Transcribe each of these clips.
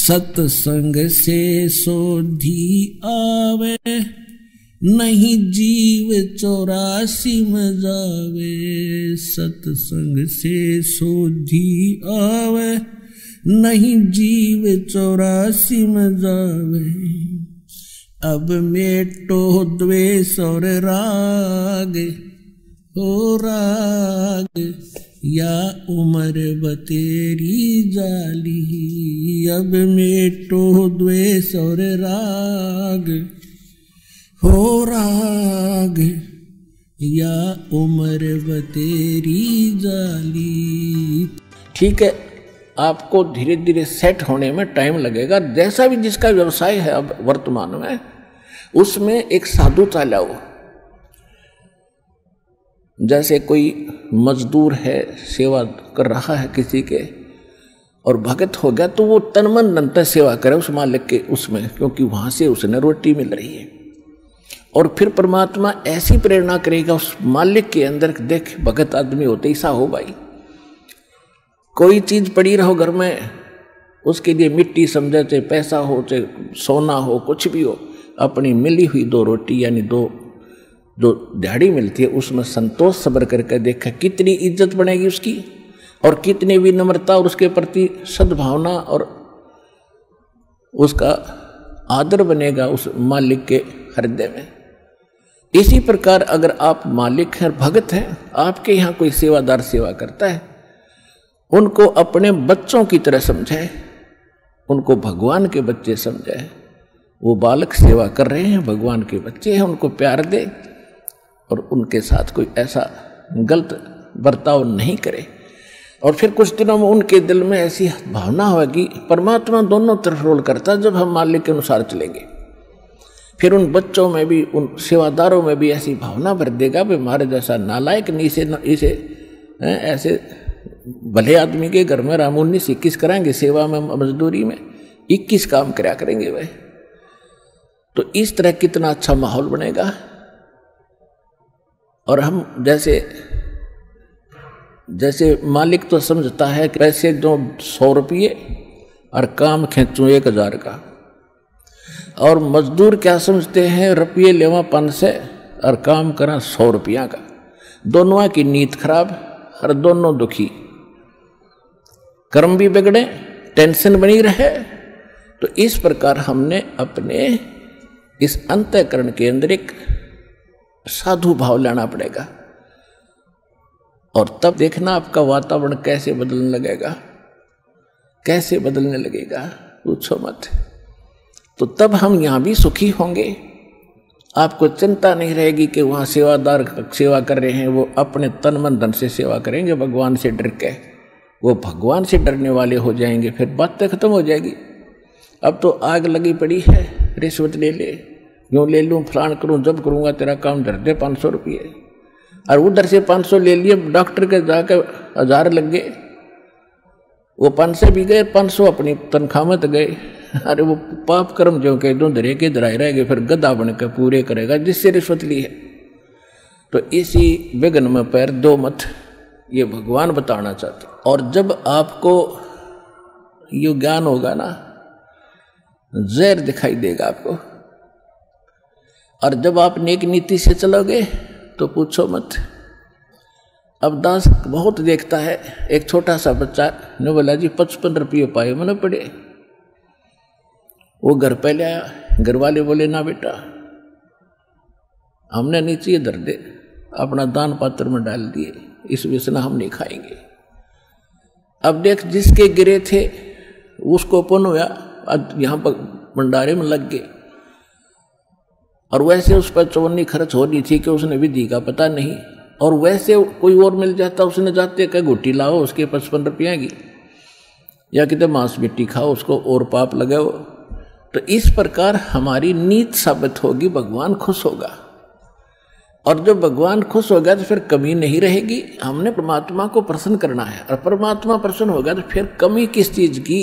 सत्संग से सोधी आवे, नहीं जीव 84 में जावे। सत्संग से सोधी आवे, नहीं जीव 84 में जावे। अब मेटो द्वेष और राग, हो राग या उम्र बतेरी जाली। अब मेटो द्वेष और राग, हो राग या उम्र बतेरी जाली। ठीक है, आपको धीरे धीरे सेट होने में टाइम लगेगा। जैसा भी जिसका व्यवसाय है अब वर्तमान में, उसमें एक साधुता लाओ। जैसे कोई मजदूर है, सेवा कर रहा है किसी के, और भगत हो गया, तो वो तन मन धन से सेवा करे उस मालिक के उसमें, क्योंकि वहां से उसने रोटी मिल रही है। और फिर परमात्मा ऐसी प्रेरणा करेगा उस मालिक के अंदर, देख भगत आदमी होते ऐसा हो भाई। कोई चीज पड़ी रहो घर में, उसके लिए मिट्टी समझे, चाहे पैसा हो चाहे सोना हो, कुछ भी हो, अपनी मिली हुई 2 रोटी यानी 2 जो दिहाड़ी मिलती है उसमें संतोष सब्र करके देखा कितनी इज्जत बनेगी उसकी, और कितनी विनम्रता और उसके प्रति सद्भावना और उसका आदर बनेगा उस मालिक के हृदय में। इसी प्रकार अगर आप मालिक हैं, भगत हैं, आपके यहाँ कोई सेवादार सेवा करता है, उनको अपने बच्चों की तरह समझे, उनको भगवान के बच्चे समझे। वो बालक सेवा कर रहे हैं, भगवान के बच्चे हैं, उनको प्यार दे और उनके साथ कोई ऐसा गलत बर्ताव नहीं करे। और फिर कुछ दिनों में उनके दिल में ऐसी भावना होगी, परमात्मा दोनों तरफ रोल करता है जब हम मालिक के अनुसार चलेंगे। फिर उन बच्चों में भी, उन सेवादारों में भी ऐसी भावना भर देगा भी हमारे जैसा नालायक नहीं, इसे ऐसे भले आदमी के घर में राम 19-21 कराएंगे, सेवा में मजदूरी में 21 काम कराया करेंगे वह। तो इस तरह कितना अच्छा माहौल बनेगा। और हम जैसे मालिक तो समझता है कि पैसे दो 100 रुपये और काम खींचूं 1000 का, और मजदूर क्या समझते हैं, रुपये लेवा 500 और काम करा 100 रुपया का। दोनों की नीयत खराब और दोनों दुखी, कर्म भी बिगड़े, टेंशन बनी रहे। तो इस प्रकार हमने अपने इस अंतःकरण के अंदर एक साधु भाव लाना पड़ेगा, और तब देखना आपका वातावरण कैसे बदलने लगेगा, कैसे बदलने लगेगा, पूछो मत। तो तब हम यहाँ भी सुखी होंगे। आपको चिंता नहीं रहेगी कि वहाँ सेवादार सेवा कर रहे हैं, वो अपने तन मन धन से सेवा करेंगे भगवान से डर के, वो भगवान से डरने वाले हो जाएंगे, फिर बातें खत्म हो जाएगी। अब तो आग लगी पड़ी है, रिश्वत ले ले, यूँ ले लूँ, फलान करूँ, जब करूँगा तेरा काम धर दे 500 रुपये, और उधर से 500 ले लिए, डॉक्टर के जाकर 1000 लग गए, वो 500 भी गए, 500 अपनी तनख्वाह में तो गए। अरे वो पाप कर्म जो कह दो धरे के धराए रह गए, फिर गधा बन के पूरे करेगा जिससे रिश्वत ली है। तो इसी विघ्न में पैर दो मत, ये भगवान बताना चाहते। और जब आपको ये ज्ञान होगा ना, जहर दिखाई देगा आपको, और जब आप नेक नीति से चलोगे तो पूछो मत। अब दास बहुत देखता है, एक छोटा सा बच्चा ने बोला जी 55 रुपये पाए मैंने पड़े, वो घर पे ले आया, घर वाले बोले ना बेटा हमने नीचे धर दे, अपना दान पात्र में डाल दिए, इस विषना हम नहीं खाएंगे। अब देख जिसके गिरे थे उसको पुण्य हुआ, यहाँ पर भंडारे में लग गए, और वैसे उस पर चौनी खर्च हो रही थी कि उसने विधि का पता नहीं, और वैसे कोई और मिल जाता, उसने जाते कह घुट्टी लाओ उसके 55 रुपये की, या कितने मांस मिट्टी खाओ उसको और पाप लगाओ। तो इस प्रकार हमारी नीत साबित होगी, भगवान खुश होगा, और जब भगवान खुश होगा तो फिर कमी नहीं रहेगी। हमने परमात्मा को प्रसन्न करना है, और परमात्मा प्रसन्न होगा तो फिर कमी किस चीज की,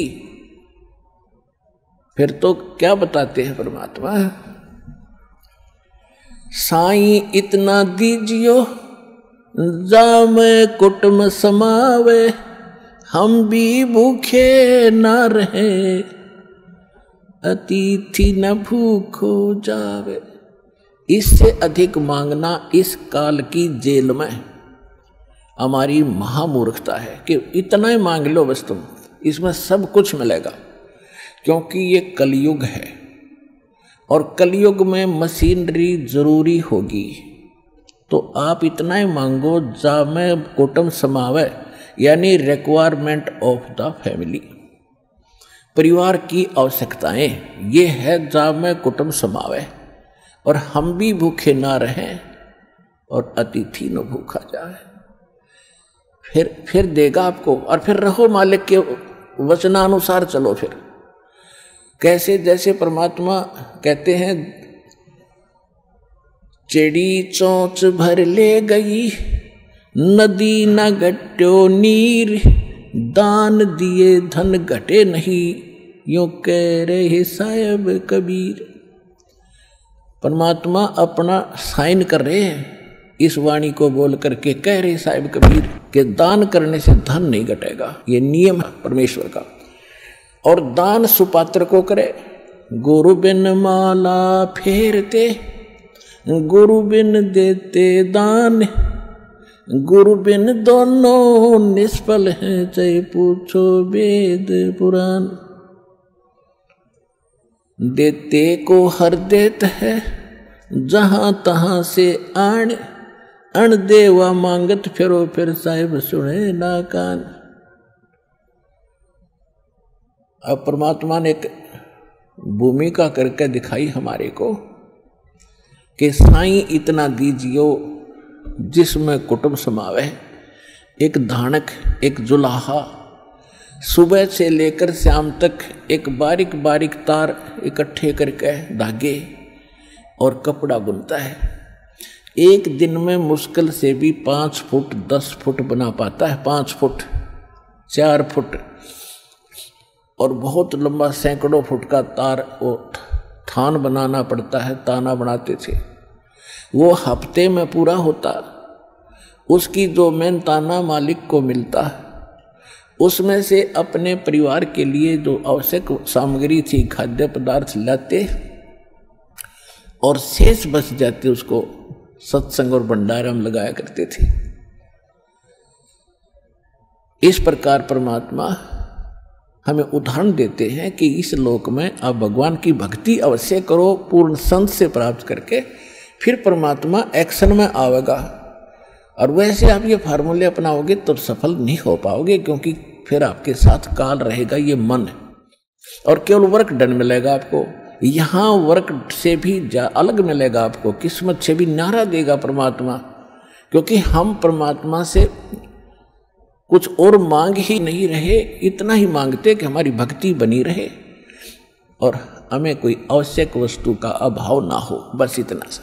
फिर तो क्या बताते हैं परमात्मा, साईं इतना दीजियो जामे कुटुम समावे, हम भी भूखे ना रहे अतिथि न भूखो जावे। इससे अधिक मांगना इस काल की जेल में हमारी महामूर्खता है कि इतना ही मांग लो बस तुम, इसमें सब कुछ मिलेगा। क्योंकि ये कलयुग है और कलयुग में मशीनरी जरूरी होगी। तो आप इतना ही मांगो जामे कुटुंब समावे, यानी रिक्वायरमेंट ऑफ द फैमिली, परिवार की आवश्यकताएं, ये है जामे कुटुंब समावे। और हम भी भूखे ना रहें और अतिथि न भूखा जाए। फिर देगा आपको, और फिर रहो मालिक के वचनानुसार चलो। फिर कैसे, जैसे परमात्मा कहते हैं, चिड़ी चोंच भर ले गई नदी न घट्यो नीर, दान दिए धन घटे नहीं, यूं कह रहे साहिब कबीर। परमात्मा अपना साइन कर रहे हैं इस वाणी को बोल करके, कह रहे साहिब कबीर कि दान करने से धन नहीं घटेगा, ये नियम है परमेश्वर का। और दान सुपात्र को करे। गुरु बिन माला फेरते, गुरु बिन देते दान, गुरु बिन दोनों निष्फल हैं, चाहे पूछो वेद पुराण। देते को हर देत है, जहां तहां से आण, अण देवा मांगत फिरो, फिर साहिब सुने ना कान। अब परमात्मा ने एक भूमिका करके दिखाई हमारे को कि साईं इतना दीजियो जिसमें कुटुंब समावे। एक धानक, एक जुलाहा, सुबह से लेकर शाम तक एक बारीक बारीक तार इकट्ठे करके धागे और कपड़ा बुनता है। एक दिन में मुश्किल से भी 5 फुट 10 फुट बना पाता है, 5 फुट 4 फुट, और बहुत लंबा सैकड़ों फुट का तार वो थान बनाना पड़ता है। ताना बनाते थे, वो हफ्ते में पूरा होता। उसकी जो मेन ताना मालिक को मिलता, उसमें से अपने परिवार के लिए जो आवश्यक सामग्री थी, खाद्य पदार्थ लाते और शेष बच जाते, उसको सत्संग और भंडारा में लगाया करते थे। इस प्रकार परमात्मा हमें उदाहरण देते हैं कि इस लोक में आप भगवान की भक्ति अवश्य करो, पूर्ण संत से प्राप्त करके, फिर परमात्मा एक्शन में आवेगा। और वैसे आप ये फार्मूले अपनाओगे तो सफल नहीं हो पाओगे, क्योंकि फिर आपके साथ काल रहेगा, ये मन, और केवल वर्क डन मिलेगा आपको। यहाँ वर्क से भी अलग मिलेगा आपको, किस्मत से भी नारा देगा परमात्मा। क्योंकि हम परमात्मा से कुछ और मांग ही नहीं रहे, इतना ही मांगते कि हमारी भक्ति बनी रहे और हमें कोई आवश्यक वस्तु का अभाव ना हो, बस इतना सा।